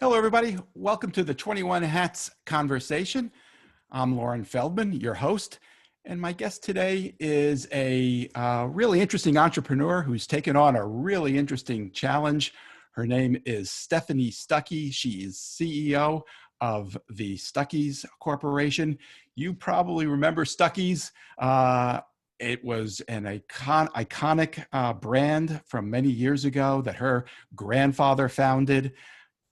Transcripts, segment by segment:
Hello, everybody. Welcome to the 21 Hats Conversation. I'm Lauren Feldman, your host, and my guest today is a really interesting entrepreneur who's taken on a really interesting challenge. Her name is Stephanie Stuckey. She is CEO of the Stuckeys Corporation. You probably remember Stuckeys. It was an iconic brand from many years ago that her grandfather founded.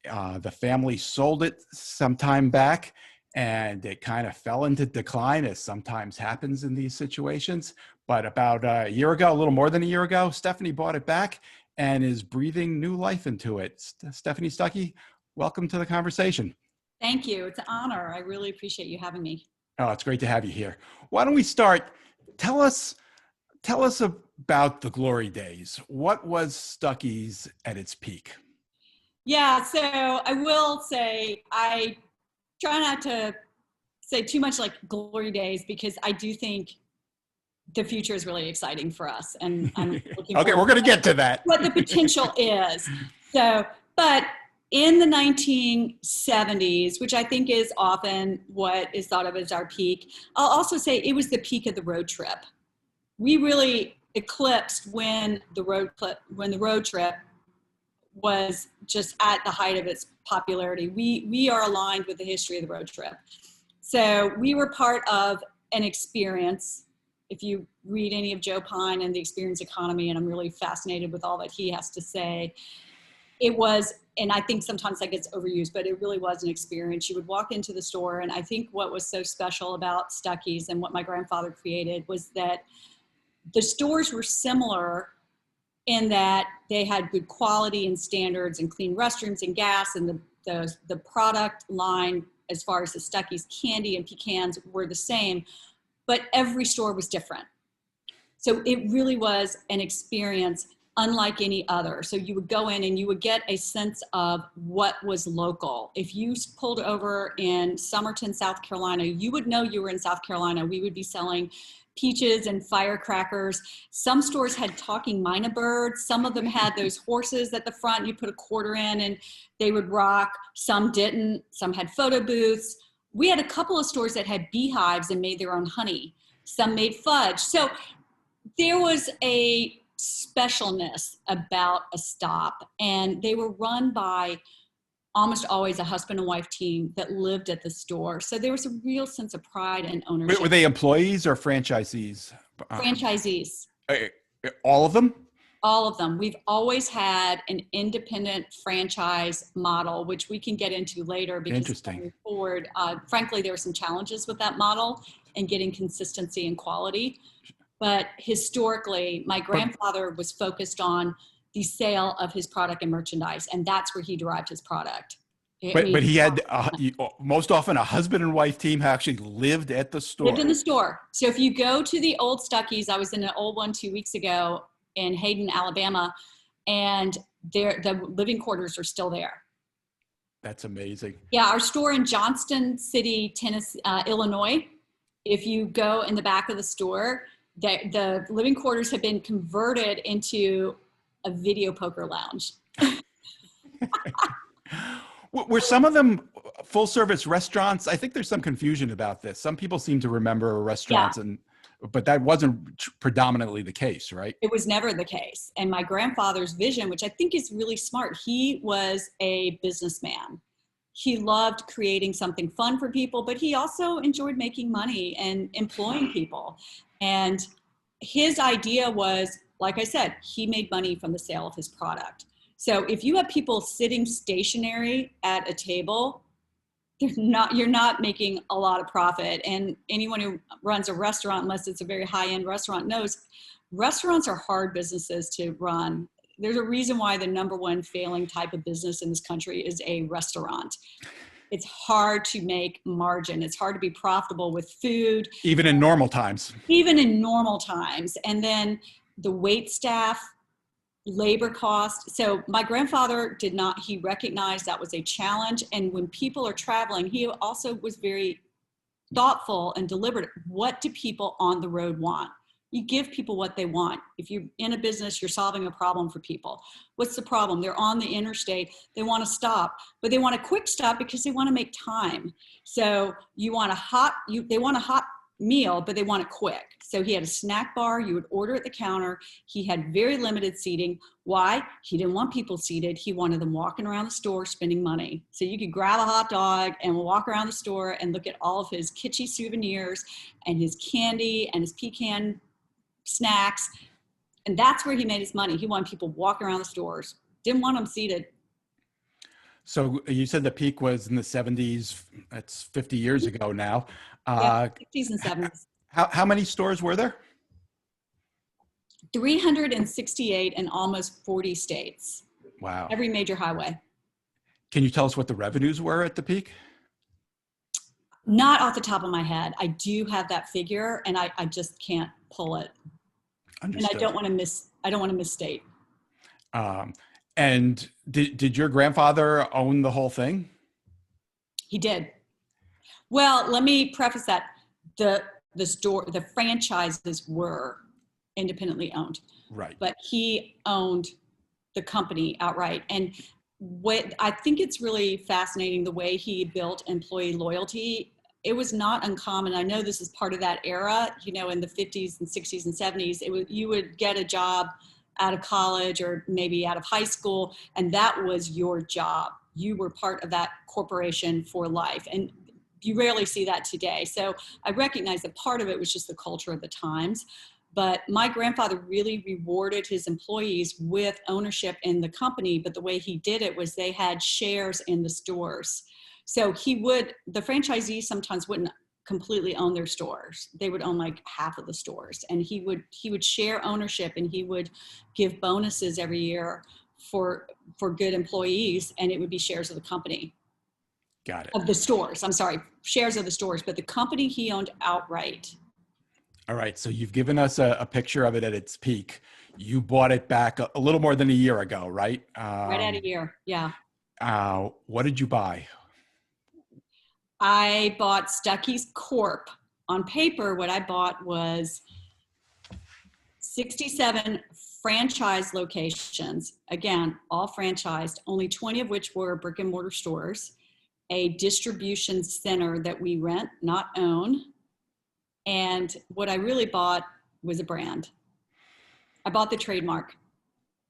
The family sold it some time back, and it kind of fell into decline, as sometimes happens in these situations. But about a year ago, a little more than a year ago, Stephanie bought it back and is breathing new life into it. Stephanie Stuckey, welcome to the conversation. Thank you. It's an honor. I really appreciate you having me. Oh, it's great to have you here. Why don't we start? Tell us about the glory days. What was Stuckeys at its peak? Yeah, so I will say I try not to say too much like glory days because I do think the future is really exciting for us, and I'm looking okay, we're going to get to that. What the potential is. So, but in the 1970s, which I think is often what is thought of as our peak, I'll also say it was the peak of the road trip. We really eclipsed when the road trip was just at the height of its popularity. We are aligned with the history of the road trip. So we were part of an experience. If you read any of Joe Pine and the experience economy, and I'm really fascinated with all that he has to say, it was, and I think sometimes that gets overused, but it really was an experience. You would walk into the store, and I think what was so special about Stuckeys and what my grandfather created was that the stores were similar in that they had good quality and standards and clean restrooms and gas, and the product line as far as the Stuckeys candy and pecans were the same, but every store was different. So it really was an experience unlike any other. So you would go in and you would get a sense of what was local. If you pulled over in Summerton, South Carolina, you would know you were in South Carolina. We would be selling peaches and firecrackers. Some stores had talking mynah birds. Some of them had those horses at the front. You put a quarter in and they would rock. Some didn't. Some had photo booths. We had a couple of stores that had beehives and made their own honey. Some made fudge. So there was a specialness about a stop, and they were run by almost always a husband and wife team that lived at the store. So there was a real sense of pride and ownership. Were they employees or franchisees? Franchisees. All of them? All of them. We've always had an independent franchise model, which we can get into later because going forward, frankly, there were some challenges with that model and getting consistency and quality. But historically, my grandfather was focused on the sale of his product and merchandise, and that's where he derived his product. But he had most often a husband and wife team who actually lived at the store. Lived in the store. So if you go to the old Stuckeys, I was in an old one 2 weeks ago in Hayden, Alabama, and the living quarters are still there. That's amazing. Yeah, our store in Johnston City, Tennessee, Illinois, if you go in the back of the store, the living quarters have been converted into a video poker lounge. Were some of them full service restaurants? I think there's some confusion about this. Some people seem to remember restaurants, but that wasn't predominantly the case, right? It was never the case. And my grandfather's vision, which I think is really smart, he was a businessman. He loved creating something fun for people, but he also enjoyed making money and employing people. And his idea was, like I said, he made money from the sale of his product. So if you have people sitting stationary at a table, you're not making a lot of profit. And anyone who runs a restaurant, unless it's a very high-end restaurant, knows restaurants are hard businesses to run. There's a reason why the number one failing type of business in this country is a restaurant. It's hard to make margin. It's hard to be profitable with food. Even in normal times. Even in normal times. And then the wait staff, labor cost. So my grandfather he recognized that was a challenge. And when people are traveling, he also was very thoughtful and deliberate. What do people on the road want? You give people what they want. If you're in a business, you're solving a problem for people. What's the problem? They're on the interstate. They want to stop, but they want a quick stop because they want to make time. So you want they want a hot meal, but they want it quick. So he had a snack bar. You would order at the counter. He had very limited seating. Why? He didn't want people seated. He wanted them walking around the store spending money. So you could grab a hot dog and walk around the store and look at all of his kitschy souvenirs and his candy and his pecan snacks. And that's where he made his money. He wanted people walking around the stores. Didn't want them seated. So you said the peak was in the 70s. That's 50 years ago now. Yeah, 60s and 70s. How many stores were there? 368 in almost 40 states. Wow. Every major highway. Can you tell us what the revenues were at the peak? Not off the top of my head. I do have that figure and I just can't pull it. Understood. And I don't want to misstate. And did your grandfather own the whole thing? He did. Well, let me preface that. The franchises were independently owned. Right. But he owned the company outright. And what I think it's really fascinating the way he built employee loyalty. It was not uncommon. I know this is part of that era, in the 50s and 60s and 70s. You would get a job out of college or maybe out of high school, and that was your job. You were part of that corporation for life. And you rarely see that today. So I recognize that part of it was just the culture of the times. But my grandfather really rewarded his employees with ownership in the company. But the way he did it was they had shares in the stores. So the franchisees sometimes wouldn't completely own their stores. They would own like half of the stores, and he would share ownership, and he would give bonuses every year for good employees, and it would be shares of the company. Got it. Of the stores. I'm sorry, shares of the stores, but the company he owned outright. All right. So you've given us a picture of it at its peak. You bought it back a little more than a year ago, right? Right at a year. Yeah. What did you buy? I bought Stuckeys Corp. On paper, what I bought was 67 franchise locations. Again, all franchised, only 20 of which were brick and mortar stores, a distribution center that we rent, not own. And what I really bought was a brand. I bought the trademark,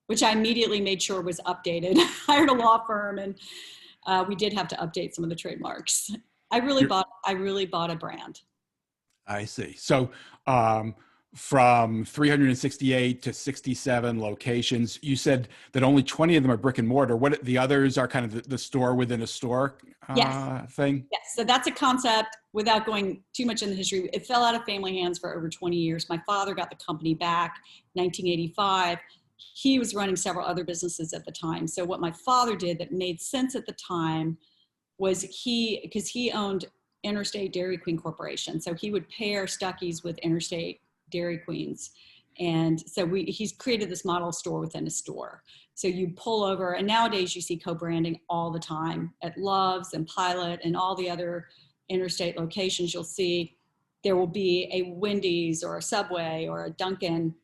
which I immediately made sure was updated. Hired a law firm, and we did have to update some of the trademarks. I really bought a brand. I see. So from 368 to 67 locations, you said that only 20 of them are brick and mortar. What the others are kind of the store within a store thing? Yes. So that's a concept. Without going too much in the history, it fell out of family hands for over 20 years. My father got the company back 1985. He was running several other businesses at the time. So what my father did that made sense at the time was because he owned Interstate Dairy Queen Corporation. So he would pair Stuckeys with Interstate Dairy Queens. And so he's created this model store within a store. So you pull over, and nowadays you see co-branding all the time at Love's and Pilot and all the other interstate locations. You'll see there will be a Wendy's or a Subway or a Dunkin'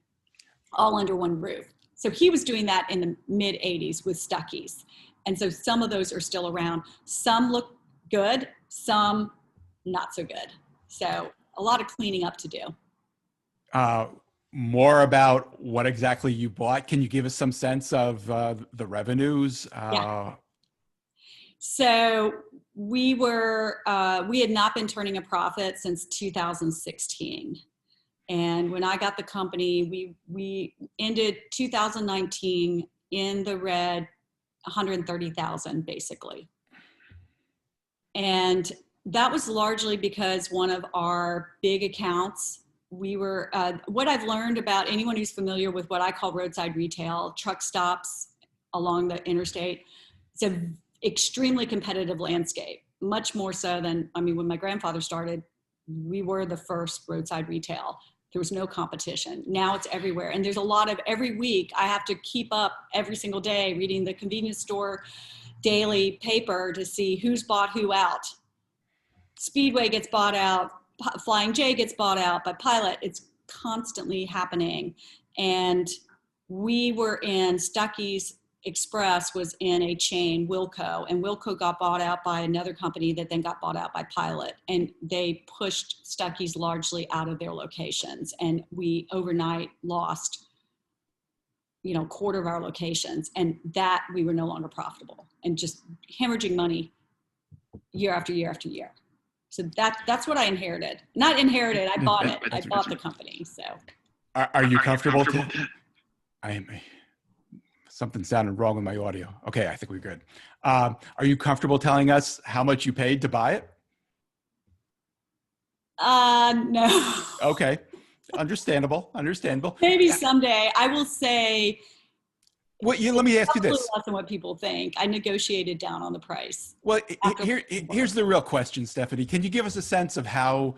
all under one roof. So he was doing that in the mid 80s with Stuckeys. And so some of those are still around. Some look good, some not so good. So a lot of cleaning up to do. More about what exactly you bought. Can you give us some sense of the revenues? Yeah. So we had not been turning a profit since 2016. And when I got the company, we ended 2019 in the red, 130,000 basically. And that was largely because one of our big accounts, what I've learned about anyone who's familiar with what I call roadside retail, truck stops along the interstate, it's an extremely competitive landscape, much more so than, when my grandfather started, we were the first roadside retail. There was no competition. Now it's everywhere. And there's every week I have to keep up every single day reading the convenience store daily paper to see who's bought who out. Speedway gets bought out. Flying J gets bought out by Pilot. It's constantly happening. And we were in Stuckeys Express was in a chain, Wilco, and Wilco got bought out by another company that then got bought out by Pilot. And they pushed Stuckeys largely out of their locations. And we overnight lost, a quarter of our locations, and that we were no longer profitable and just hemorrhaging money year after year after year. So that's what I inherited. Not inherited, I bought it. I bought the company. So are you comfortable? Something sounded wrong with my audio. Okay, I think we're good. Are you comfortable telling us how much you paid to buy it? No. Okay, understandable. Maybe someday. I will say. Well, let me ask you this. Less than what people think. I negotiated down on the price. Well, here's the real question, Stephanie. Can you give us a sense of how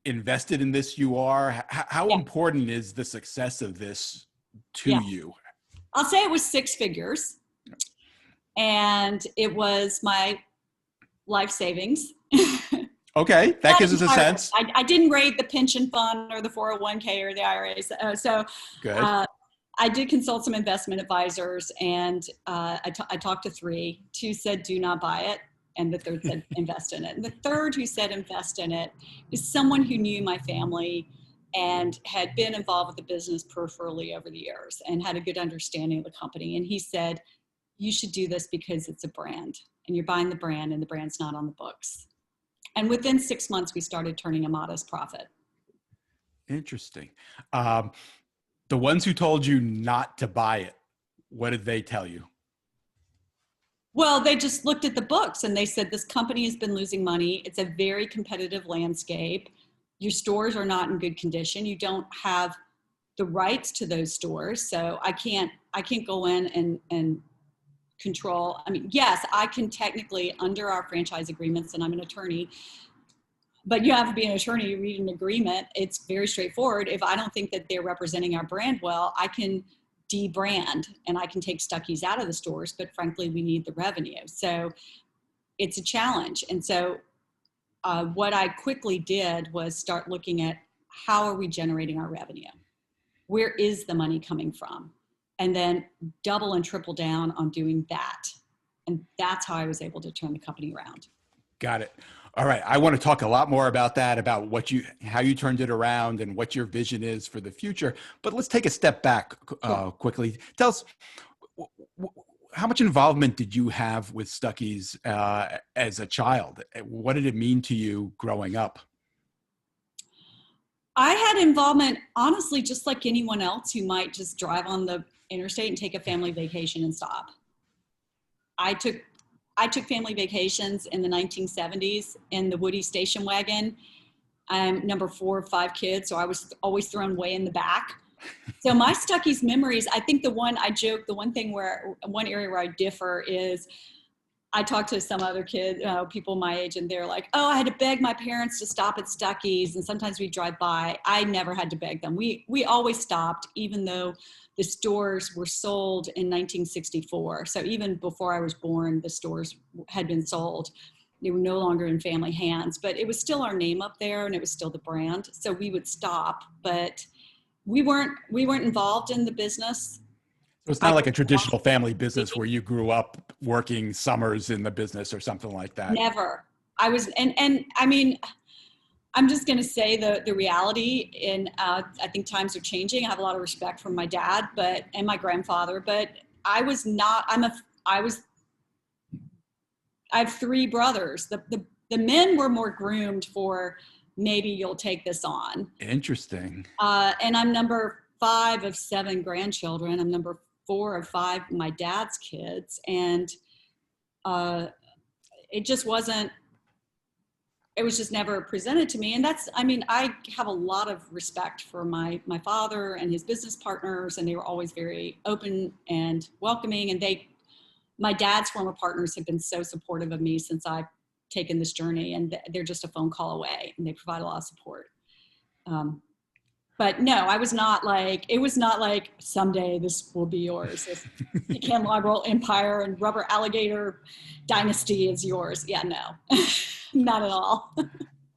invested in this you are? How important is the success of this to you? I'll say it was six figures, and it was my life savings. Okay, that gives us a sense. I didn't raid the pension fund or the 401k or the IRAs. Good. I did consult some investment advisors, and I talked to three. Two said, do not buy it. And the third said, invest in it. And the third who said, invest in it, is someone who knew my family and had been involved with the business peripherally over the years and had a good understanding of the company. And he said, you should do this because it's a brand, and you're buying the brand, and the brand's not on the books. And within 6 months, we started turning a modest profit. Interesting. The ones who told you not to buy it, what did they tell you? Well, they just looked at the books and they said, this company has been losing money. It's a very competitive landscape. Your stores are not in good condition. You don't have the rights to those stores. So I can't go in and control. I mean, yes, I can technically, under our franchise agreements, and I'm an attorney, but you have to be an attorney, you read an agreement. It's very straightforward. If I don't think that they're representing our brand well, I can debrand and I can take Stuckeys out of the stores, but frankly, we need the revenue. So it's a challenge. And so what I quickly did was start looking at how are we generating our revenue? Where is the money coming from? And then double and triple down on doing that. And that's how I was able to turn the company around. Got it. All right. I want to talk a lot more about that, about how you turned it around and what your vision is for the future. But let's take a step back quickly. Tell us, how much involvement did you have with Stuckeys as a child? What did it mean to you growing up? I had involvement, honestly, just like anyone else who might just drive on the interstate and take a family vacation and stop. I took family vacations in the 1970s in the Woody station wagon. I'm number 4 of 5 kids, so I was always thrown way in the back. So my Stuckeys memories, I think the one area where I differ is I talked to some other kids, people my age, and they're like, oh, I had to beg my parents to stop at Stuckeys, and sometimes we drive by. I never had to beg them. We always stopped, even though the stores were sold in 1964. So even before I was born, the stores had been sold. They were no longer in family hands, but it was still our name up there and it was still the brand. So we would stop, but we weren't involved in the business. So it's not like a traditional family business where you grew up working summers in the business or something like that. Never. I was, and I mean, I'm just going to say the reality I think times are changing. I have a lot of respect for my dad, and my grandfather, but I have 3 brothers. The men were more groomed for maybe you'll take this on. Interesting. And I'm number 5 of 7 grandchildren. I'm number 4 of 5 of my dad's kids. And it was just never presented to me. And I have a lot of respect for my father and his business partners, and they were always very open and welcoming. And my dad's former partners have been so supportive of me since I've taken this journey, and they're just a phone call away, and they provide a lot of support. But no, it was not like someday this will be yours. This pecan log roll empire and rubber alligator dynasty is yours. Yeah, no, not at all.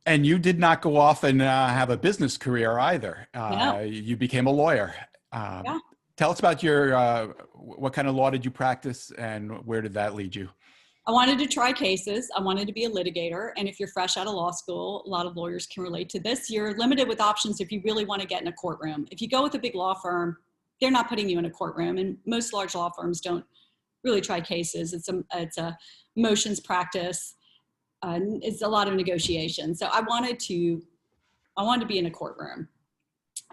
And you did not go off and have a business career either. No. You became a lawyer. Um, Yeah. Tell us about your, what kind of law did you practice and where did that lead you? I wanted to try cases. I wanted to be a litigator. And if you're fresh out of law school, a lot of lawyers can relate to this. You're limited with options if you really want to get in a courtroom. If you go with a big law firm, they're not putting you in a courtroom. And most large law firms don't really try cases. It's a motions practice. It's a lot of negotiation. So I wanted to be in a courtroom.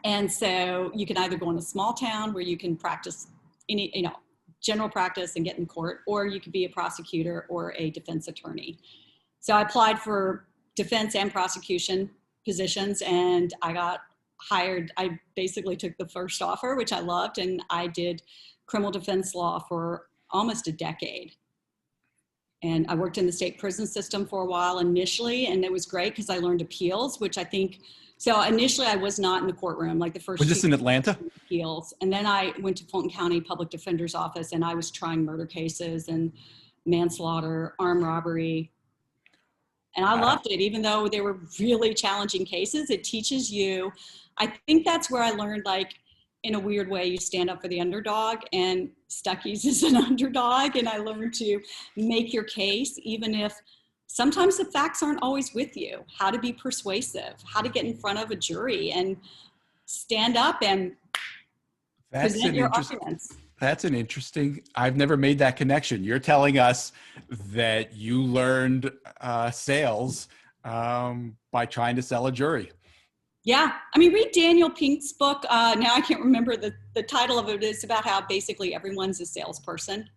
And so you can either go in a small town where you can practice any, general practice and get in court, or you could be a prosecutor or a defense attorney. So I applied for defense and prosecution positions and I got hired. I basically took the first offer, which I loved, and I did criminal defense law for almost a decade. And I worked in the state prison system for a while initially, and it was great because I learned appeals, which I think, so initially I was not in the courtroom, like the first. Was this in Atlanta? Appeals. And then I went to Fulton County Public Defender's Office and I was trying murder cases and manslaughter, armed robbery. And I loved it, even though they were really challenging cases. It teaches you, I think that's where I learned, like, in a weird way, you stand up for the underdog, and Stuckeys is an underdog. And I learned to make your case, even if sometimes the facts aren't always with you, how to be persuasive, how to get in front of a jury and stand up and present your arguments. That's an interesting, I've never made that connection. You're telling us that you learned sales by trying to sell a jury. Yeah. I mean, read Daniel Pink's book. Now I can't remember the title of it. It's about how basically everyone's a salesperson.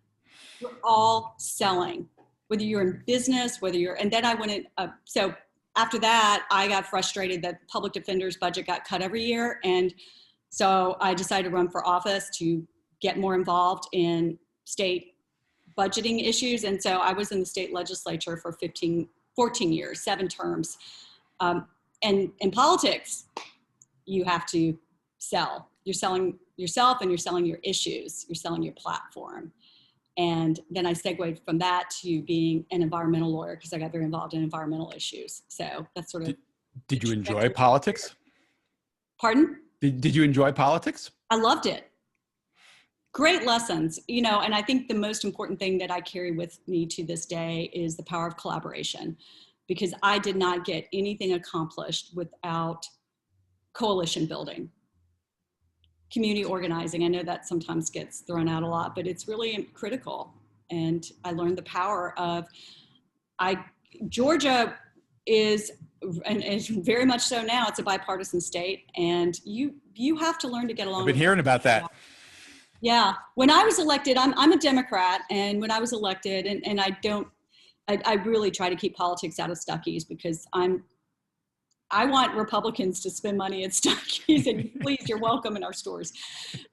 We're all selling, whether you're in business, and then I went in, so after that, I got frustrated that public defender's budget got cut every year. And so I decided to run for office to get more involved in state budgeting issues. And so I was in the state legislature for 14 years, 7 terms. And in politics, you have to sell. You're selling yourself and you're selling your issues. You're selling your platform. And then I segued from that to being an environmental lawyer because I got very involved in environmental issues. So that's sort of. Did you enjoy politics? Pardon? Did you enjoy politics? I loved it. Great lessons, and I think the most important thing that I carry with me to this day is the power of collaboration, because I did not get anything accomplished without coalition building, community organizing. I know that sometimes gets thrown out a lot, but it's really critical. And I learned the power of, Georgia is, and is very much so now, it's a bipartisan state, and you have to learn to get along. I've been hearing about that. Yeah. When I was elected, I'm a Democrat, and when I was elected, and I really try to keep politics out of Stuckeys because I want Republicans to spend money at Stuckeys, and please, you're welcome in our stores.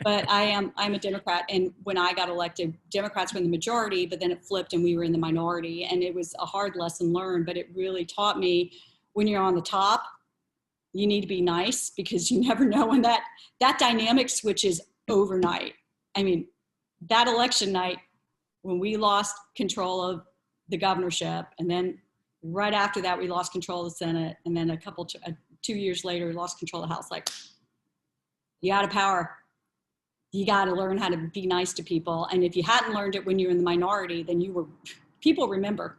But I'm a Democrat, and when I got elected, Democrats were in the majority, but then it flipped and we were in the minority, and it was a hard lesson learned, but it really taught me when you're on the top, you need to be nice because you never know when that dynamic switches overnight. I mean, that election night when we lost control of the governorship, and then right after that, we lost control of the Senate. And then 2 years later, we lost control of the House. Like, you out of power. You got to learn how to be nice to people. And if you hadn't learned it when you were in the minority, then people remember.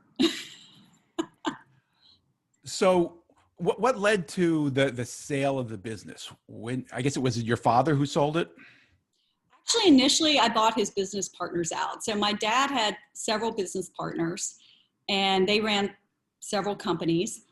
So what led to the sale of the business? I guess it was your father who sold it? Actually, initially, I bought his business partners out. So my dad had several business partners, and they ran several companies.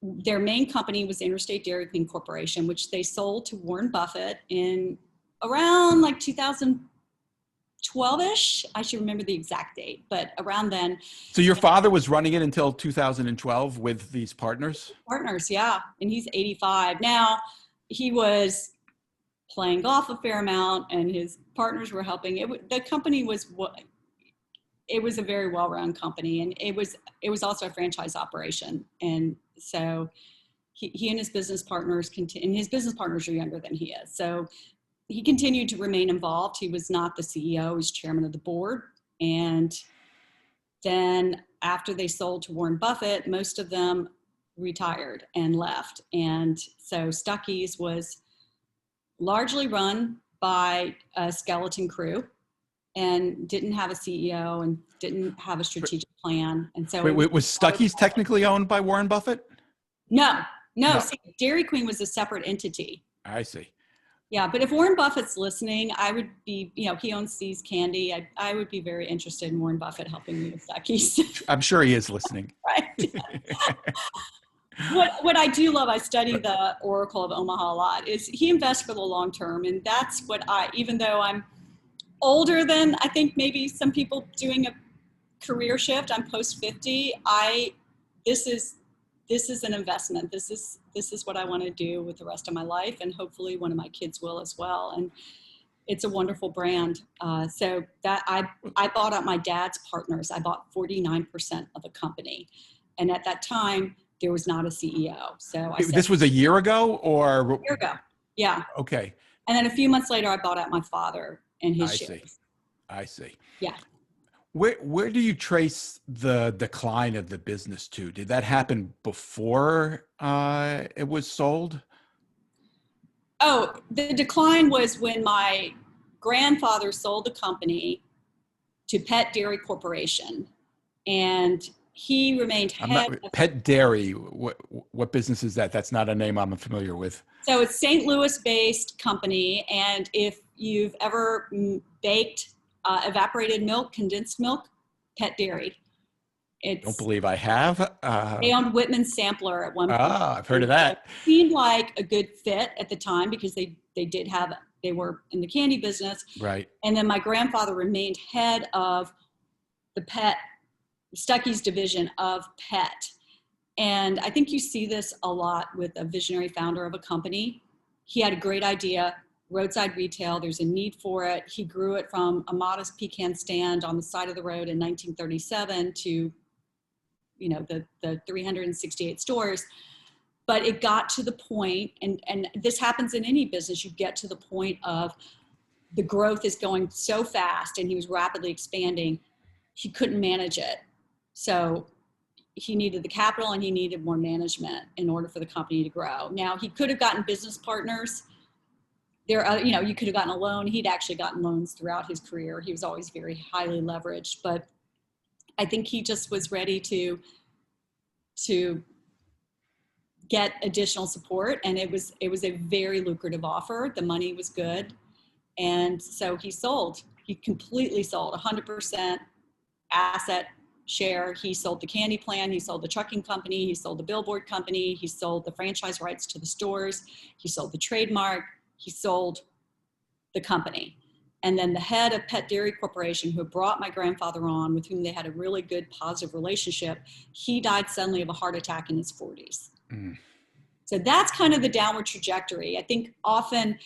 Their main company was Interstate Dairy Queen Corporation, which they sold to Warren Buffett in around like 2012-ish. I should remember the exact date, but around then. So your father was running it until 2012 with these partners? Partners, yeah. And he's 85. Now, he was playing golf a fair amount, and his partners were helping. The company was it was a very well-run company, and it was also a franchise operation. And so he and his business partners and his business partners are younger than he is. So he continued to remain involved. He was not the CEO, he was chairman of the board. And then after they sold to Warren Buffett, most of them retired and left. And so Stuckeys was largely run by a skeleton crew and didn't have a CEO and didn't have a strategic plan. And so Was Stuckeys technically owned by Warren Buffett? no. No. See, Dairy Queen was a separate entity. I see. Yeah, but if Warren Buffett's listening, I would be, he owns See's Candy. I would be very interested in Warren Buffett helping me with Stuckeys. I'm sure he is listening. Right. What I do love, I study the Oracle of Omaha a lot, is he invests for the long term. And that's what even though I'm older than I think maybe some people doing a career shift, I'm post 50, this is an investment. This is what I want to do with the rest of my life, and hopefully one of my kids will as well. And it's a wonderful brand. So that I bought out my dad's partners. I bought 49% of the company, and at that time there was not a CEO. So I said, this was a year ago, or a year ago, yeah. Okay. And then a few months later, I bought out my father and his shares. I see. Yeah. Where do you trace the decline of the business to? Did that happen before it was sold? Oh, the decline was when my grandfather sold the company to Pet Dairy Corporation, and he remained head of Pet Dairy. What business is that? That's not a name I'm familiar with. So it's St. Louis-based company, and if you've ever baked evaporated milk, condensed milk, Pet Dairy. Don't believe I have. They owned Whitman Sampler at one point. I've heard of that. It seemed like a good fit at the time because they were in the candy business. Right. And then my grandfather remained head of the Stuckeys division of Pet. And I think you see this a lot with a visionary founder of a company. He had a great idea, roadside retail, there's a need for it. He grew it from a modest pecan stand on the side of the road in 1937 to, the 368 stores. But it got to the point, and this happens in any business, you get to the point of the growth is going so fast and he was rapidly expanding, he couldn't manage it. So he needed the capital and he needed more management in order for the company to grow. Now, he could have gotten business partners. You could have gotten a loan. He'd actually gotten loans throughout his career. He was always very highly leveraged, but I think he just was ready to get additional support. And it was a very lucrative offer. The money was good. And so he sold. He completely sold 100% asset share. He sold the candy plan. He sold the trucking company. He sold the billboard company. He sold the franchise rights to the stores. He sold the trademark. He sold the company. And then the head of Pet Dairy Corporation, who brought my grandfather on, with whom they had a really good, positive relationship, he died suddenly of a heart attack in his 40s. Mm. So that's kind of the downward trajectory. I think often,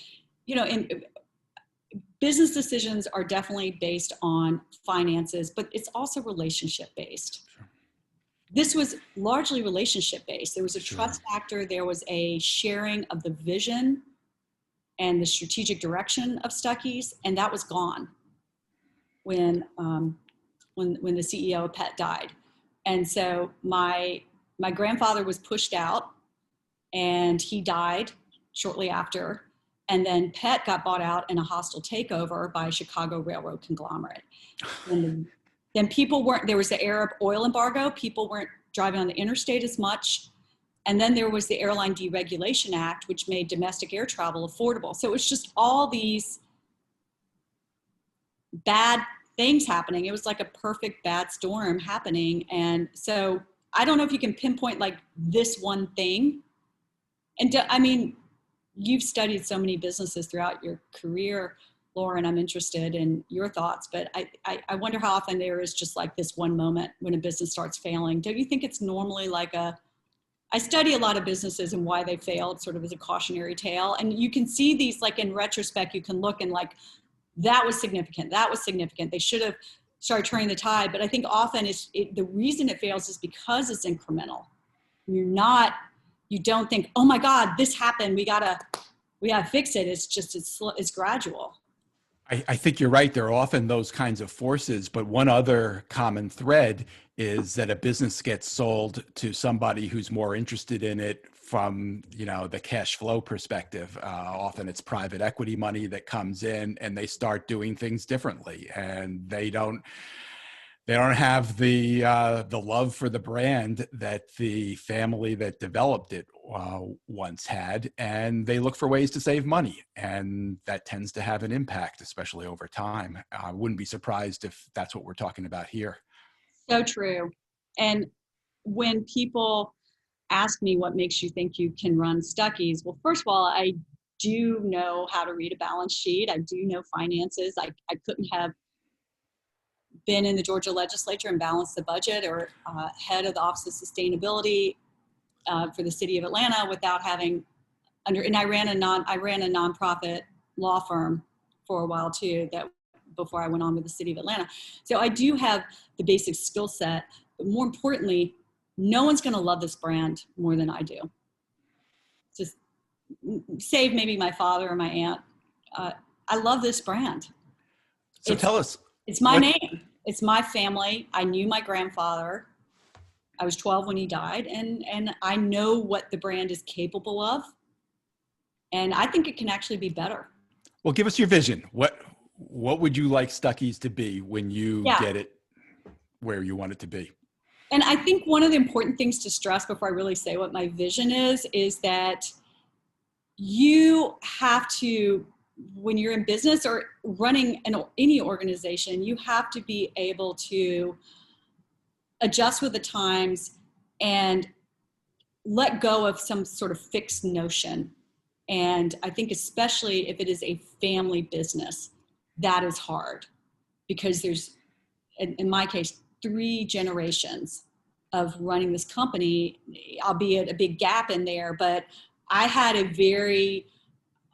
business decisions are definitely based on finances, but it's also relationship based. Sure. This was largely relationship based. There was a trust factor. There was a sharing of the vision and the strategic direction of Stuckeys, and that was gone when the CEO of Pet died. And so my grandfather was pushed out, and he died shortly after. And then Pet got bought out in a hostile takeover by a Chicago railroad conglomerate. And then there was the Arab oil embargo. People weren't driving on the interstate as much. And then there was the Airline Deregulation Act, which made domestic air travel affordable. So it was just all these bad things happening. It was like a perfect bad storm happening. And so I don't know if you can pinpoint like this one thing. And you've studied so many businesses throughout your career, Lauren. I'm interested in your thoughts, but I wonder how often there is just like this one moment when a business starts failing. Don't you think it's normally like I study a lot of businesses and why they failed sort of as a cautionary tale. And you can see these, like in retrospect, you can look and like, that was significant. That was significant. They should have started turning the tide. But I think often the reason it fails is because it's incremental. You don't think, oh my God, this happened. We gotta fix it. It's gradual. I think you're right. There are often those kinds of forces, but one other common thread is that a business gets sold to somebody who's more interested in it from, the cash flow perspective. Often it's private equity money that comes in and they start doing things differently, and they don't have the love for the brand that the family that developed it once had, and they look for ways to save money, and that tends to have an impact, especially over time. I wouldn't be surprised if that's what we're talking about here. So true. And when people ask me what makes you think you can run Stuckeys, well, first of all, I do know how to read a balance sheet. I do know finances. I couldn't have been in the Georgia legislature and balanced the budget, or head of the Office of Sustainability for the city of Atlanta without having and I ran a nonprofit law firm for a while too, that before I went on with the city of Atlanta. So I do have the basic skill set, but more importantly, no one's going to love this brand more than I do. Just save maybe my father or my aunt. I love this brand. So tell us. It's my name. It's my family. I knew my grandfather. I was 12 when he died, and I know what the brand is capable of. And I think it can actually be better. Well, give us your vision. What would you like Stuckeys to be when you get it where you want it to be? And I think one of the important things to stress before I really say what my vision is that you have to, when you're in business or running any organization, you have to be able to adjust with the times and let go of some sort of fixed notion. And I think especially if it is a family business, that is hard, because there's, in my case, 3 generations of running this company, albeit a big gap in there. But I had a very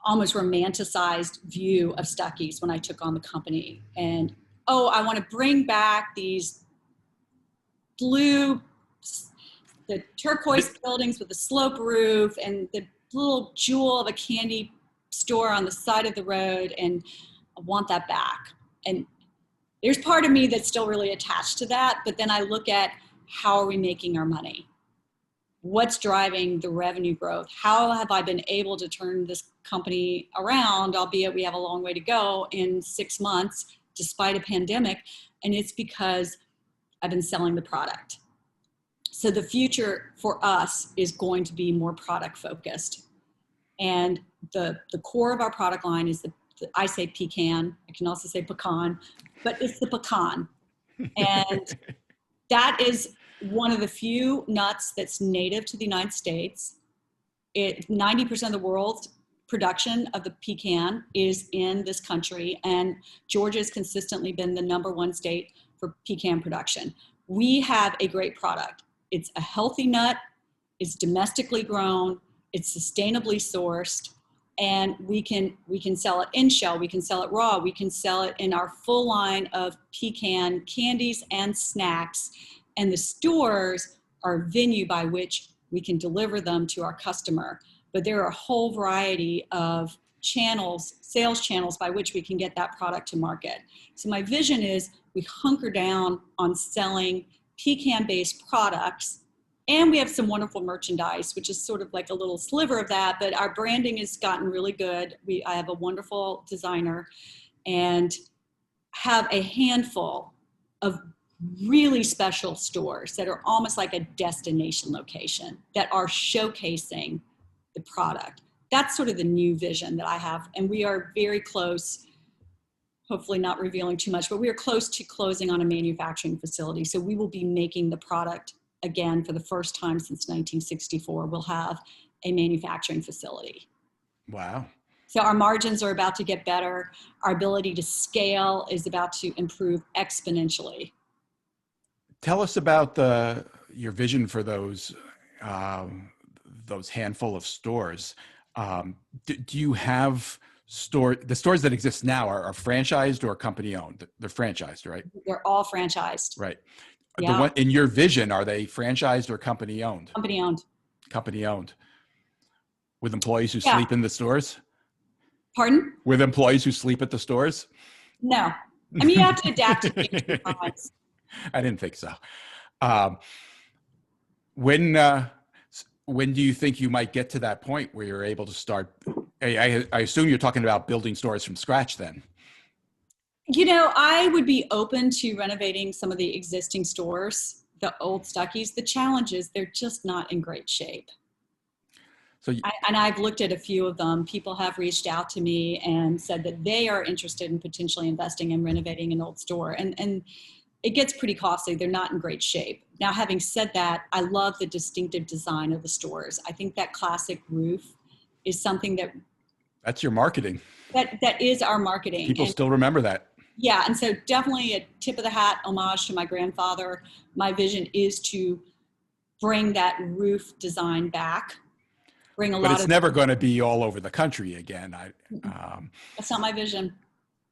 almost romanticized view of Stuckeys when I took on the company. And, I want to bring back these the turquoise buildings with the slope roof and the little jewel of a candy store on the side of the road, and I want that back. And there's part of me that's still really attached to that, but then I look at how are we making our money? What's driving the revenue growth? How have I been able to turn this company around, albeit we have a long way to go, in 6 months, despite a pandemic? And it's because I've been selling the product. So the future for us is going to be more product focused. And the core of our product line is I say pecan, I can also say pecan, but it's the pecan. And that is one of the few nuts that's native to the United States. 90% of the world's production of the pecan is in this country, and Georgia has consistently been the #1 state for pecan production. We have a great product. It's a healthy nut, it's domestically grown, it's sustainably sourced, and we can sell it in shell, we can sell it raw, we can sell it in our full line of pecan candies and snacks. And the stores are a venue by which we can deliver them to our customer. But there are a whole variety of channels, sales channels, by which we can get that product to market. So my vision is we hunker down on selling pecan-based products, and we have some wonderful merchandise, which is sort of like a little sliver of that, but our branding has gotten really good. I have a wonderful designer, and have a handful of really special stores that are almost like a destination location that are showcasing the product. That's sort of the new vision that I have. And we are very close, hopefully not revealing too much, but we are close to closing on a manufacturing facility. So we will be making the product again for the first time since 1964. We'll have a manufacturing facility. Wow. So our margins are about to get better. Our ability to scale is about to improve exponentially. Tell us about your vision for those handful of stores. Do you have the stores that exist now are franchised or company owned? They're franchised, right? They're all franchised. Right. Yeah. The one in your vision, are they franchised or company owned? Company owned. Company owned. With employees who sleep in the stores? Pardon? With employees who sleep at the stores? No. I mean, you have to adapt to changing times. I didn't think so. Um, when do you think you might get to that point where you're able to start? I assume you're talking about building stores from scratch then. I would be open to renovating some of the existing stores, the old Stuckeys. The challenge is they're just not in great shape. So And I've looked at a few of them. People have reached out to me and said that they are interested in potentially investing in renovating an old store. And it gets pretty costly. They're not in great shape. Now, having said that, I love the distinctive design of the stores. I think that classic roof is something that's your marketing. That is our marketing. People still remember that. Yeah, and so definitely a tip of the hat homage to my grandfather. My vision is to bring that roof design back. But it's never going to be all over the country again. That's not my vision.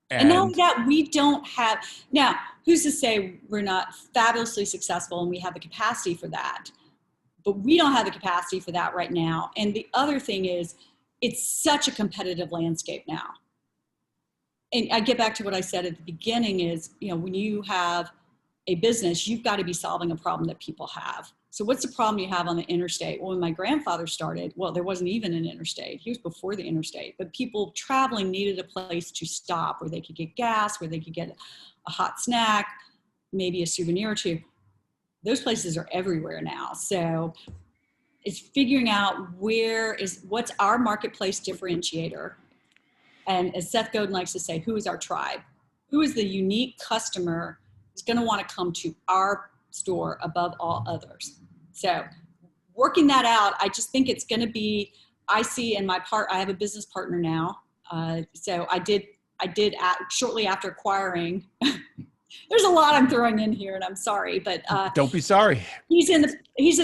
And not only that, we don't have, now, who's to say we're not fabulously successful and we have the capacity for that? But we don't have the capacity for that right now. And the other thing is, it's such a competitive landscape now. And I get back to what I said at the beginning is, when you have a business, you've got to be solving a problem that people have. So what's the problem you have on the interstate? Well, when my grandfather started, there wasn't even an interstate. He was before the interstate. But people traveling needed a place to stop where they could get gas, where they could get a hot snack, maybe a souvenir or two. Those places are everywhere now. So it's figuring out what's our marketplace differentiator. And as Seth Godin likes to say, who is our tribe? Who is the unique customer who's going to want to come to our store above all others? So working that out, I just think it's going to be, I have a business partner now. So I did shortly after acquiring, there's a lot I'm throwing in here and I'm sorry, but don't be sorry. He's in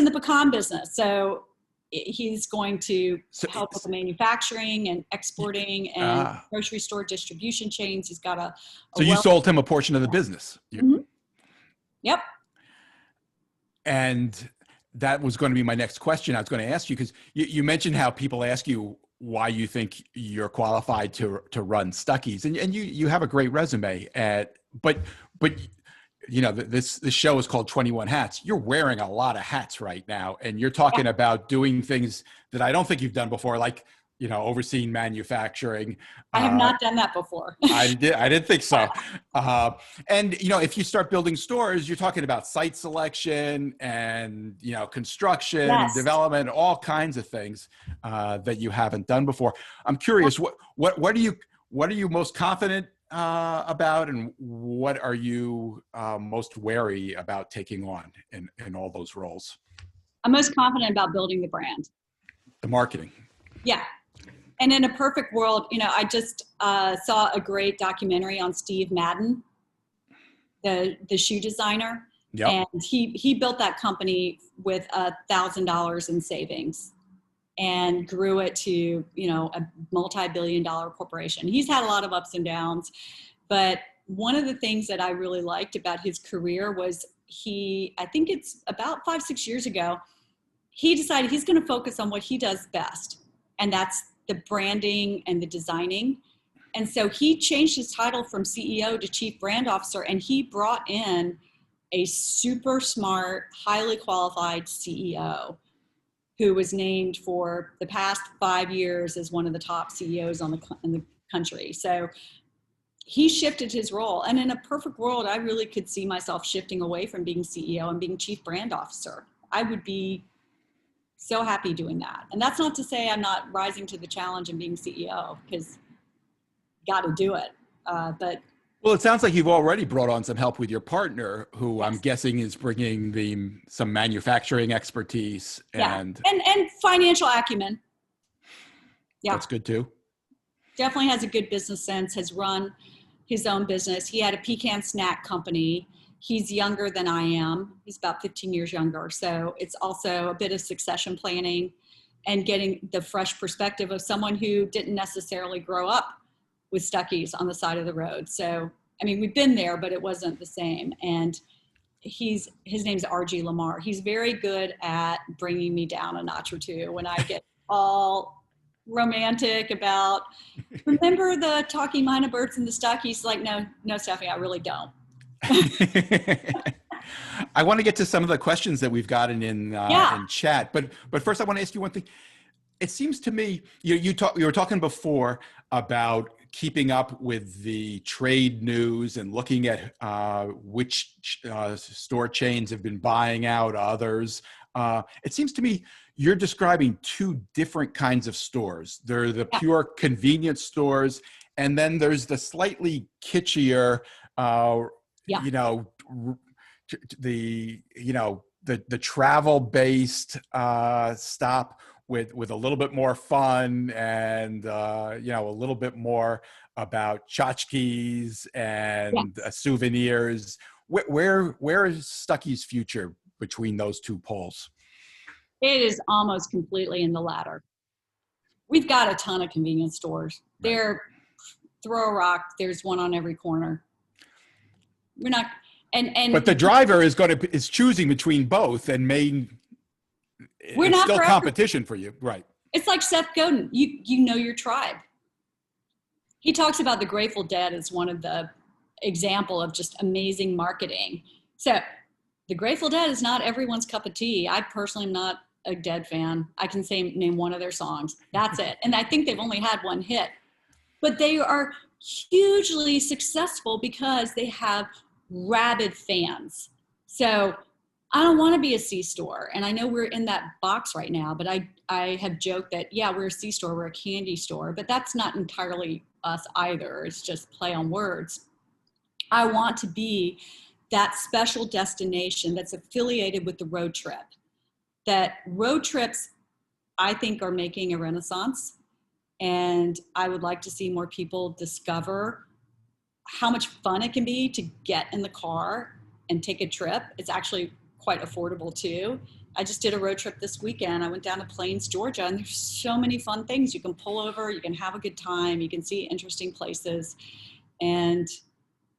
the pecan business. So he's going to help with the manufacturing and exporting and grocery store distribution chains. He's got so you sold him a portion of the business. Mm-hmm. Yep. And that was going to be my next question. I was going to ask you, because you mentioned how people ask you why you think you're qualified to run Stuckeys, and you have a great resume. But this show is called 21 Hats. You're wearing a lot of hats right now, and you're talking about doing things that I don't think you've done before, like overseeing manufacturing. I have not done that before. I didn't think so. And if you start building stores, you're talking about site selection and construction, yes, development, all kinds of things that you haven't done before. I'm curious, what are you most confident about, and what are you most wary about taking on in all those roles? I'm most confident about building the brand, the marketing. Yeah. And in a perfect world, I just saw a great documentary on Steve Madden, the shoe designer. Yep. And he built that company with $1,000 in savings and grew it to, a multi-billion-dollar corporation. He's had a lot of ups and downs, but one of the things that I really liked about his career was I think it's about 5-6 years ago, he decided he's going to focus on what he does best. And that's the branding and the designing. And so he changed his title from CEO to Chief Brand Officer, and he brought in a super smart, highly qualified CEO who was named for the past 5 years as one of the top CEOs in the country. So he shifted his role. And in a perfect world, I really could see myself shifting away from being CEO and being Chief Brand Officer. I would be so happy doing that. And that's not to say I'm not rising to the challenge and being CEO, because got to do it. Well, it sounds like you've already brought on some help with your partner, who yes, I'm guessing is bringing some manufacturing expertise and financial acumen. Yeah, that's good too. Definitely has a good business sense, has run his own business. He had a pecan snack company. He's younger than I am. He's about 15 years younger. So it's also a bit of succession planning and getting the fresh perspective of someone who didn't necessarily grow up with Stuckeys on the side of the road. So, we've been there, but it wasn't the same. And his name's RG Lamar. He's very good at bringing me down a notch or two when I get all romantic about, remember the talking minor birds and the Stuckeys? Like, no, Stephanie, I really don't. I want to get to some of the questions that we've gotten Yeah. in chat, but first I want to ask you one thing. It seems to me you were talking before about keeping up with the trade news and looking at which store chains have been buying out others. It seems to me you're describing two different kinds of stores. There are the Yeah. pure convenience stores, and then there's the slightly kitschier, Yeah. you know, the travel based stop with a little bit more fun and a little bit more about tchotchkes and Yes. souvenirs. Where is Stucky's future between those two poles? It is almost completely in the latter. We've got a ton of convenience stores. Right. Throw a rock, there's one on every corner. We're not, and But the driver is choosing between both, and we're it's not still for competition for you, right? It's like Seth Godin. You know your tribe. He talks about the Grateful Dead as one of the example of just amazing marketing. So the Grateful Dead is not everyone's cup of tea. I personally am not a Dead fan. I can name one of their songs. That's it. And I think they've only had one hit. But they are hugely successful because they have rabid fans. So I don't want to be a C store. And I know we're in that box right now, but I have joked that, yeah, we're a C store, we're a candy store, but that's not entirely us either. It's just play on words. I want to be that special destination that's affiliated with the road trip. That road trips, I think, are making a renaissance. And I would like to see more people discover how much fun it can be to get in the car and take a trip. It's actually quite affordable too. I just did a road trip this weekend. I went down to Plains, Georgia, and there's so many fun things. You can pull over, you can have a good time, you can see interesting places. And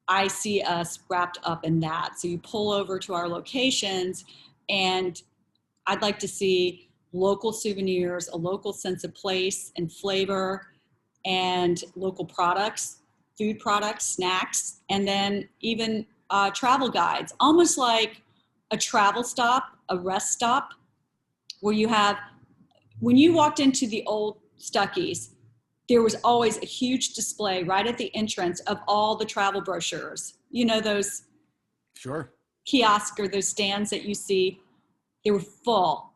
I see us wrapped up in that. So you pull over to our locations, and I'd like to see local souvenirs, a local sense of place and flavor, and local products, food products, snacks, and then even travel guides, almost like a travel stop, a rest stop, where you have, when you walked into the old Stuckeys, there was always a huge display right at the entrance of all the travel brochures. You know, those Sure. kiosks or those stands that you see, they were full.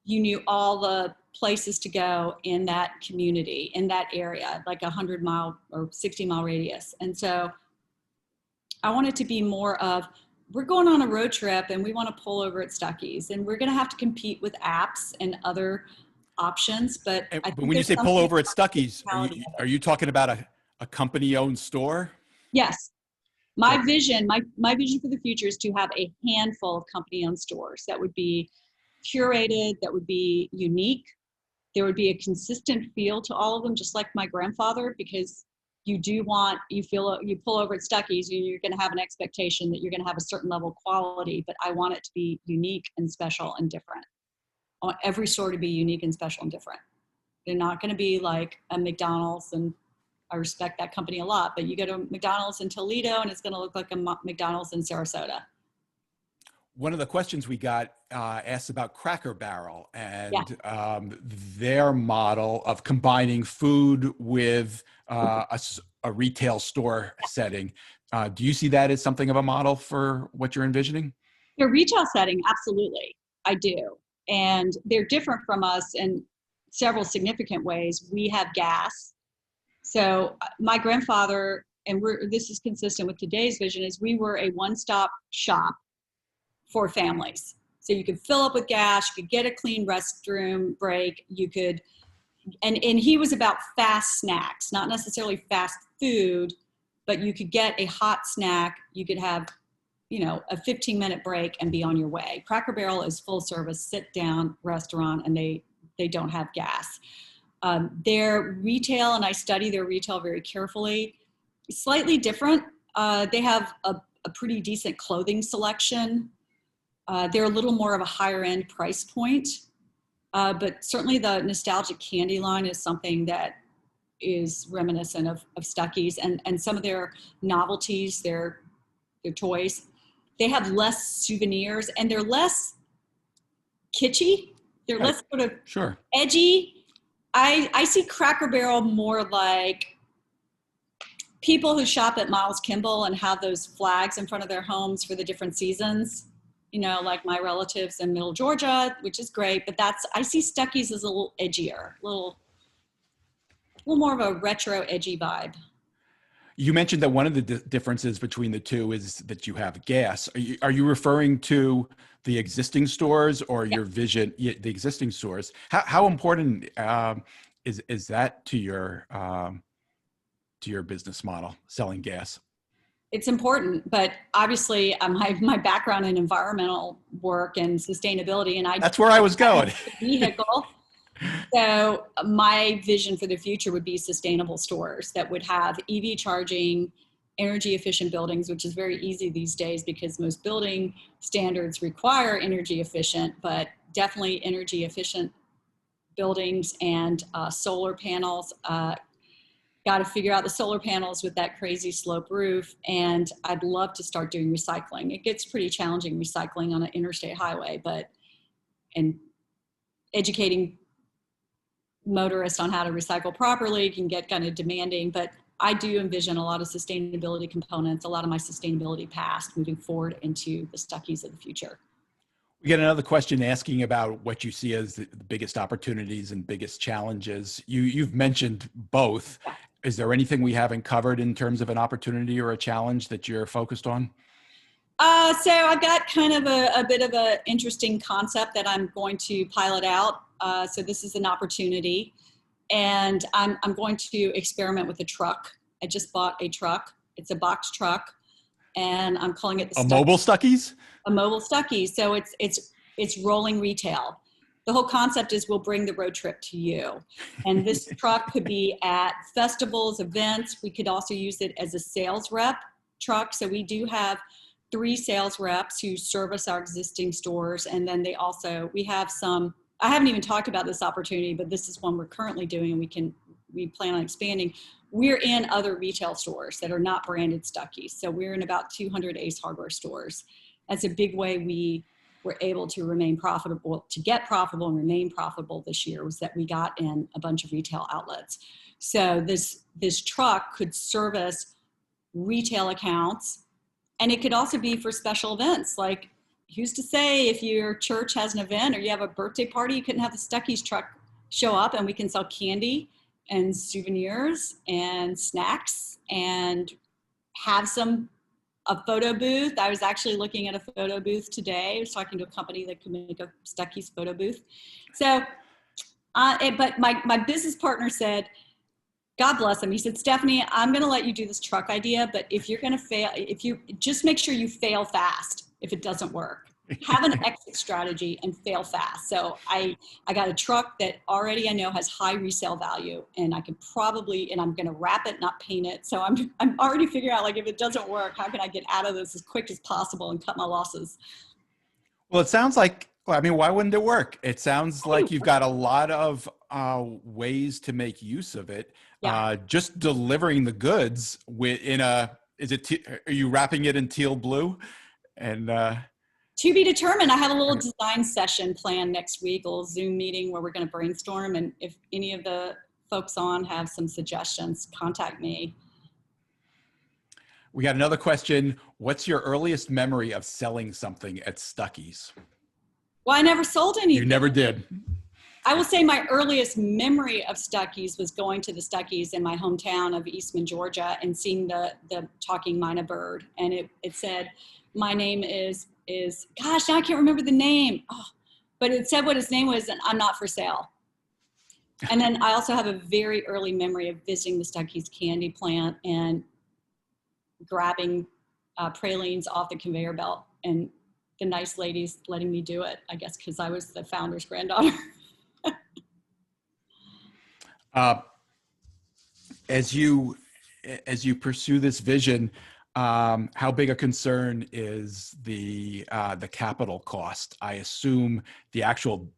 You knew all the places to go in that community, in that area, like 100-mile or 60-mile radius. And so I want it to be more of, we're going on a road trip and we want to pull over at Stuckeys, and we're going to have to compete with apps and other options. But I But think when you there's say pull something over at about the Stucky's, physicality of are it. you talking about a company-owned store? Yes. My vision for the future is to have a handful of company-owned stores that would be curated, that would be unique. There would be a consistent feel to all of them, just like my grandfather, because you pull over at Stuckeys, you're going to have an expectation that you're going to have a certain level of quality, but I want it to be unique and special and different. I want every store to be unique and special and different. They're not going to be like a McDonald's, and I respect that company a lot, but you go to McDonald's in Toledo and it's going to look like a McDonald's in Sarasota. One of the questions we got asked about Cracker Barrel Yeah. and their model of combining food with a retail store setting. Do you see that as something of a model for what you're envisioning? Their retail setting, absolutely, I do. And they're different from us in several significant ways. We have gas. So my grandfather, and this is consistent with today's vision, is we were a one-stop shop for families. So you could fill up with gas, you could get a clean restroom break, you could, and he was about fast snacks, not necessarily fast food, but you could get a hot snack, you could have, a 15-minute break and be on your way. Cracker Barrel is full service, sit down restaurant, and they don't have gas. Their retail, and I study their retail very carefully, slightly different. They have a pretty decent clothing selection. They're a little more of a higher end price point, but certainly the nostalgic candy line is something that is reminiscent of Stuckeys, and some of their novelties, their toys. they have less souvenirs and they're less kitschy. They're Right. less sort of Sure. edgy. I see Cracker Barrel more like people who shop at Miles Kimball and have those flags in front of their homes for the different seasons, you know, like my relatives in Middle Georgia, which is great, but I see Stuckeys as a little edgier, a little more of a retro edgy vibe. You mentioned that one of the differences between the two is that you have gas. Are you referring to the existing stores or Yeah. your vision, the existing stores? How important is that to your business model, selling gas? It's important, but obviously my background in environmental work and sustainability, and I That's where I was going. vehicle. So my vision for the future would be sustainable stores that would have EV charging, energy efficient buildings, which is very easy these days because most building standards require energy efficient, but definitely energy efficient buildings and solar panels. Got to figure out the solar panels with that crazy slope roof. And I'd love to start doing recycling. It gets pretty challenging recycling on an interstate highway, and educating motorists on how to recycle properly can get kind of demanding, but I do envision a lot of sustainability components, a lot of my sustainability past moving forward into the Stuckeys of the future. We get another question asking about what you see as the biggest opportunities and biggest challenges. You've mentioned both. Yeah. Is there anything we haven't covered in terms of an opportunity or a challenge that you're focused on? So I've got kind of a bit of an interesting concept that I'm going to pilot out. So this is an opportunity, and I'm going to experiment with a truck. I just bought a truck. It's a box truck, and I'm calling it the Mobile Stuckeys? A mobile Stuckey. So it's rolling retail. The whole concept is we'll bring the road trip to you. And this truck could be at festivals, events. We could also use it as a sales rep truck. So we do have 3 sales reps who service our existing stores. And then we have some, I haven't even talked about this opportunity, but this is one we're currently doing and we plan on expanding. We're in other retail stores that are not branded Stuckeys. So we're in about 200 Ace Hardware stores. That's a big way we were able to remain profitable, to get profitable and remain profitable this year, was that we got in a bunch of retail outlets. So this truck could service retail accounts, and it could also be for special events. Like, who's to say if your church has an event or you have a birthday party, you couldn't have the Stuckeys truck show up and we can sell candy and souvenirs and snacks and have a photo booth. I was actually looking at a photo booth today. I was talking to a company that could make a Stuckeys photo booth. So, but my business partner said, God bless him. He said, Stephanie, I'm going to let you do this truck idea, but if you're going to fail, if you just make sure you fail fast if it doesn't work. Have an exit strategy and fail fast. So I got a truck that already I know has high resale value, and I can probably, and I'm going to wrap it, not paint it. So I'm already figuring out, like, if it doesn't work, how can I get out of this as quick as possible and cut my losses? Well, it sounds like, I mean, why wouldn't it work? It sounds like you've got a lot of ways to make use of it. Yeah. Just delivering the goods are you wrapping it in teal blue? And to be determined. I have a little design session planned next week, a little Zoom meeting where we're going to brainstorm. And if any of the folks on have some suggestions, contact me. We got another question. What's your earliest memory of selling something at Stuckeys? Well, I never sold anything. You never did. I will say my earliest memory of Stuckeys was going to the Stuckeys in my hometown of Eastman, Georgia, and seeing the talking mynah bird. And it said, my name is gosh, now I can't remember the name. Oh, but it said what his name was, and I'm not for sale. And then I also have a very early memory of visiting the Stuckeys candy plant and grabbing pralines off the conveyor belt, and the nice ladies letting me do it, I guess, because I was the founder's granddaughter. As you pursue this vision, how big a concern is the capital cost? I assume the actual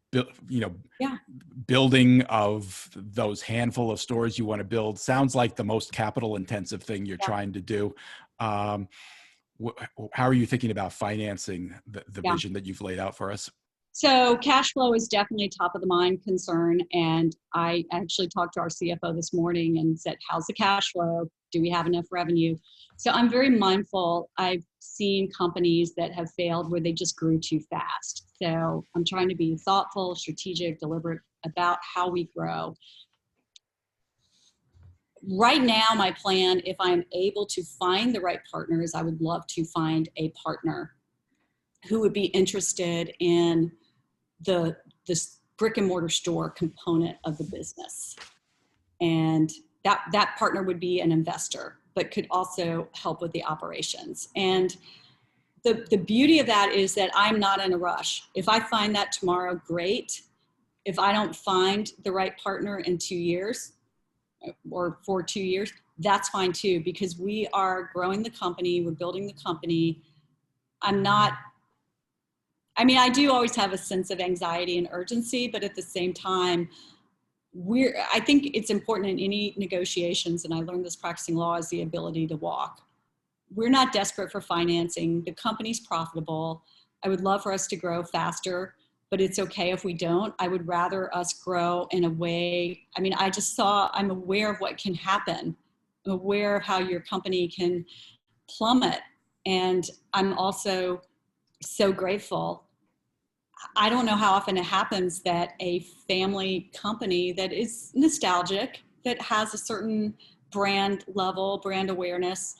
building of those handful of stores you want to build sounds like the most capital intensive thing you're trying to do. how are you thinking about financing the Yeah. vision that you've laid out for us? So cash flow is definitely top of the mind concern. And I actually talked to our CFO this morning and said, how's the cash flow? Do we have enough revenue? So I'm very mindful. I've seen companies that have failed where they just grew too fast. So I'm trying to be thoughtful, strategic, deliberate about how we grow. Right now, my plan, if I'm able to find the right partners, I would love to find a partner who would be interested in this brick and mortar store component of the business. And that partner would be an investor, but could also help with the operations. And the beauty of that is that I'm not in a rush. If I find that tomorrow, great. If I don't find the right partner in 2 years or for 2 years, that's fine too, because we are growing the company, we're building the company. I do always have a sense of anxiety and urgency, but at the same time, I think it's important in any negotiations, and I learned this practicing law, is the ability to walk. We're not desperate for financing. The company's profitable. I would love for us to grow faster, but it's okay if we don't. I would rather us grow in a way. I'm aware of what can happen. I'm aware of how your company can plummet. And I'm also so grateful. I don't know how often it happens that a family company that is nostalgic, that has a certain brand level, brand awareness,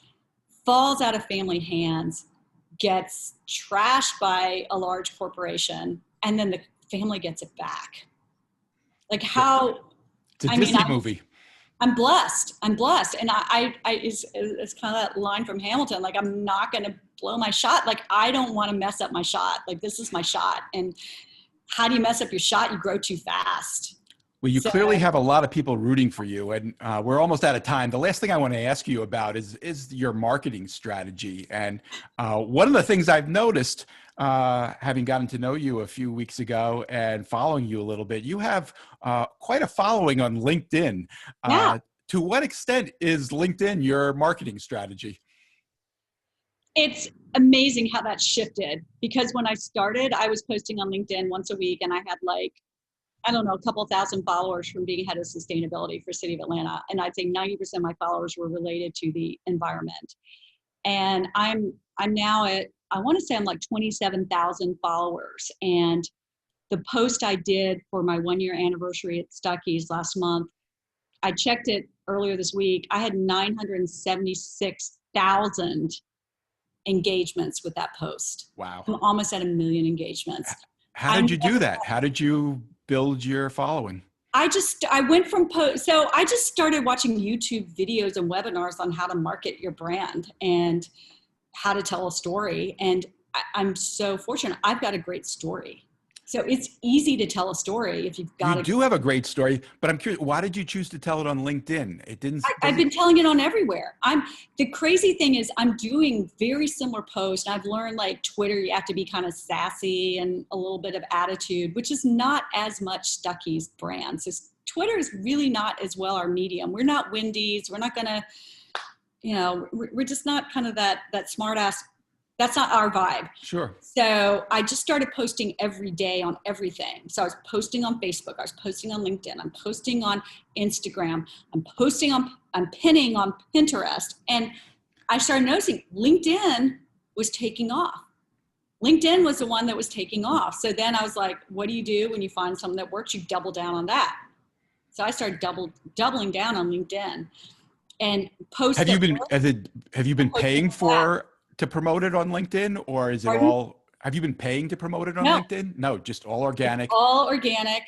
falls out of family hands, gets trashed by a large corporation, and then the family gets it back. Like how, It's a Disney movie. I'm blessed. And it's kind of that line from Hamilton, like, I'm not going to blow my shot. Like, I don't want to mess up my shot. Like, this is my shot. And how do you mess up your shot? You grow too fast. Well, you clearly have a lot of people rooting for you, and we're almost out of time. The last thing I want to ask you about is your marketing strategy. And one of the things I've noticed, having gotten to know you a few weeks ago and following you a little bit, you have quite a following on LinkedIn. Yeah. To what extent is LinkedIn your marketing strategy? It's amazing how that shifted, because when I started, I was posting on LinkedIn once a week, and I had a couple thousand followers from being head of sustainability for City of Atlanta. And I'd say 90% of my followers were related to the environment. And I'm now at, I want to say I'm like 27,000 followers. And the post I did for my 1-year anniversary at Stuckeys last month, I checked it earlier this week. I had 976,000 engagements with that post. Wow. I'm almost at 1 million engagements. How did you do that? How did you build your following? I just started watching YouTube videos and webinars on how to market your brand and how to tell a story. And I'm so fortunate. I've got a great story. So it's easy to tell a story if you've got. You do have a great story, but I'm curious, why did you choose to tell it on LinkedIn? I've been telling it on everywhere. The crazy thing is I'm doing very similar posts. And I've learned, like, Twitter, you have to be kind of sassy and a little bit of attitude, which is not as much Stuckeys brand. So Twitter is really not as well our medium. We're not Wendy's. We're not going to, we're just not kind of that smart ass. That's not our vibe. Sure. So I just started posting every day on everything. So I was posting on Facebook. I was posting on LinkedIn. I'm posting on Instagram. I'm pinning on Pinterest. And I started noticing LinkedIn was taking off. LinkedIn was the one that was taking off. So then I was like, what do you do when you find something that works? You double down on that. So I started doubling down on LinkedIn and post. Have you been paying to promote it on LinkedIn, or is it have you been paying to promote it on LinkedIn? No, just all organic. It's all organic.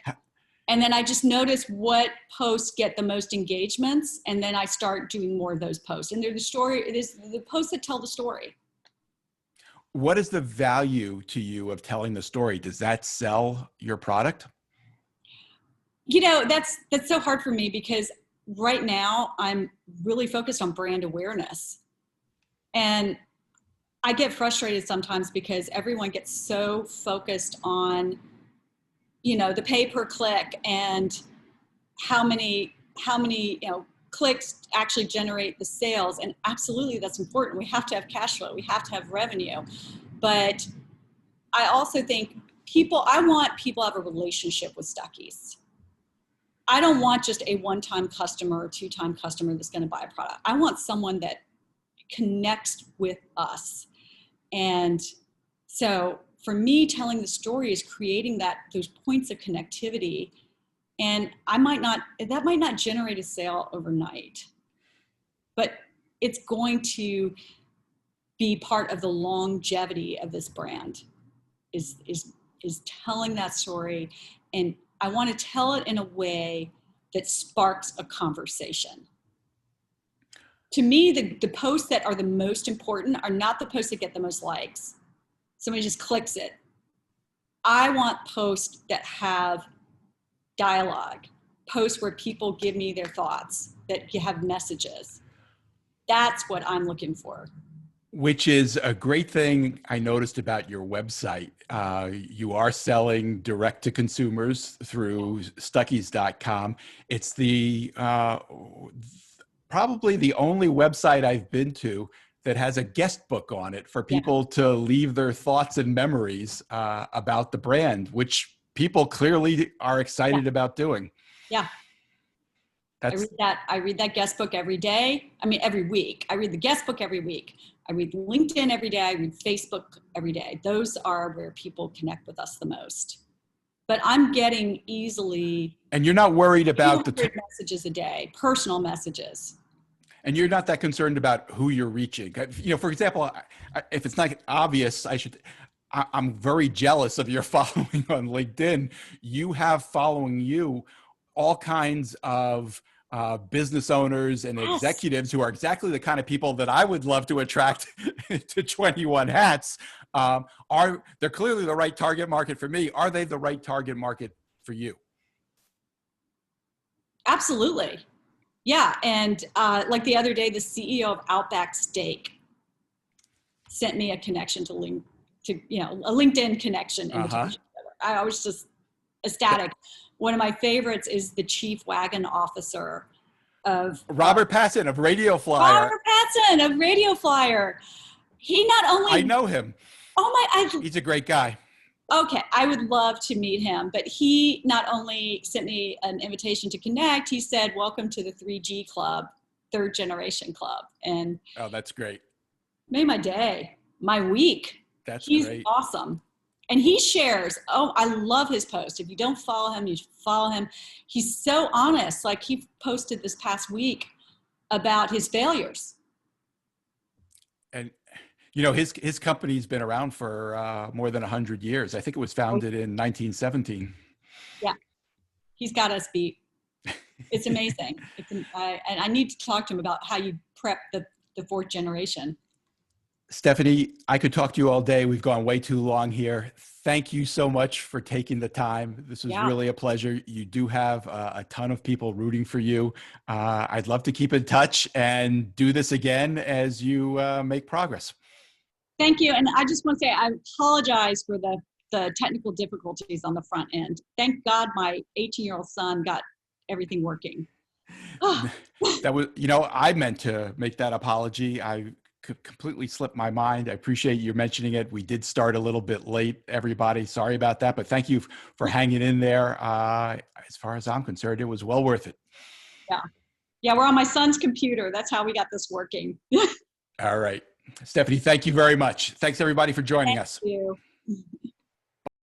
And then I just notice what posts get the most engagements. And then I start doing more of those posts. And it is the posts that tell the story. What is the value to you of telling the story? Does that sell your product? That's so hard for me, because right now I'm really focused on brand awareness. And I get frustrated sometimes because everyone gets so focused on, the pay per click and how many clicks actually generate the sales. And absolutely, that's important. We have to have cash flow. We have to have revenue. But I also think I want people to have a relationship with Stuckeys. I don't want just a one-time customer or two-time customer that's going to buy a product. I want someone that connects with us. And so for me, telling the story is creating those points of connectivity. And that might not generate a sale overnight, but it's going to be part of the longevity of this brand is telling that story. And I want to tell it in a way that sparks a conversation. To me, the posts that are the most important are not the posts that get the most likes. Somebody just clicks it. I want posts that have dialogue, posts where people give me their thoughts, that have messages. That's what I'm looking for. Which is a great thing I noticed about your website. You are selling direct to consumers through Stuckeys.com. It's probably the only website I've been to that has a guest book on it for people to leave their thoughts and memories about the brand, which people clearly are excited about doing. Yeah. I read that guest book every day. I mean, every week. I read the guest book every week. I read LinkedIn every day. I read Facebook every day. Those are where people connect with us the most. But I'm getting easily. And you're not worried about the messages a day, personal messages. And you're not that concerned about who you're reaching. You know, for example, if it's not obvious, I'm very jealous of your following on LinkedIn. You have following you all kinds of business owners and executives who are exactly the kind of people that I would love to attract to 21 Hats. They're clearly the right target market for me. Are they the right target market for you? Absolutely. Yeah. And like the other day, the CEO of Outback Steak sent me a connection to a LinkedIn connection invitation. I was just ecstatic. One of my favorites is the chief wagon officer of Robert Patton of Radio Flyer. Robert Patton of Radio Flyer. He not only I know him. He's a great guy. Okay, I would love to meet him, but he not only sent me an invitation to connect, he said, "Welcome to the 3G Club, third generation club." And oh, that's great. Made my day, my week. He's great. Awesome. And he shares, I love his post. If you don't follow him, you should follow him. He's so honest. Like he posted this past week about his failures. And, you know, his company's been around for more than 100 years. I think it was founded in 1917. Yeah. He's got us beat. It's amazing. And I need to talk to him about how you prep the fourth generation. Stephanie, I could talk to you all day. We've gone way too long here. Thank you so much for taking the time. This was really a pleasure. You do have a ton of people rooting for you. I'd love to keep in touch and do this again as you make progress. Thank you. And I just want to say, I apologize for the technical difficulties on the front end. Thank God my 18-year-old son got everything working. That was, you know, I meant to make that apology. I completely slipped my mind. I appreciate you mentioning it. We did start a little bit late, everybody. Sorry about that, but thank you for hanging in there. As far as I'm concerned, it was well worth it. Yeah, we're on my son's computer. That's how we got this working. All right. Stephanie, thank you very much. Thanks everybody for joining us. Thank you.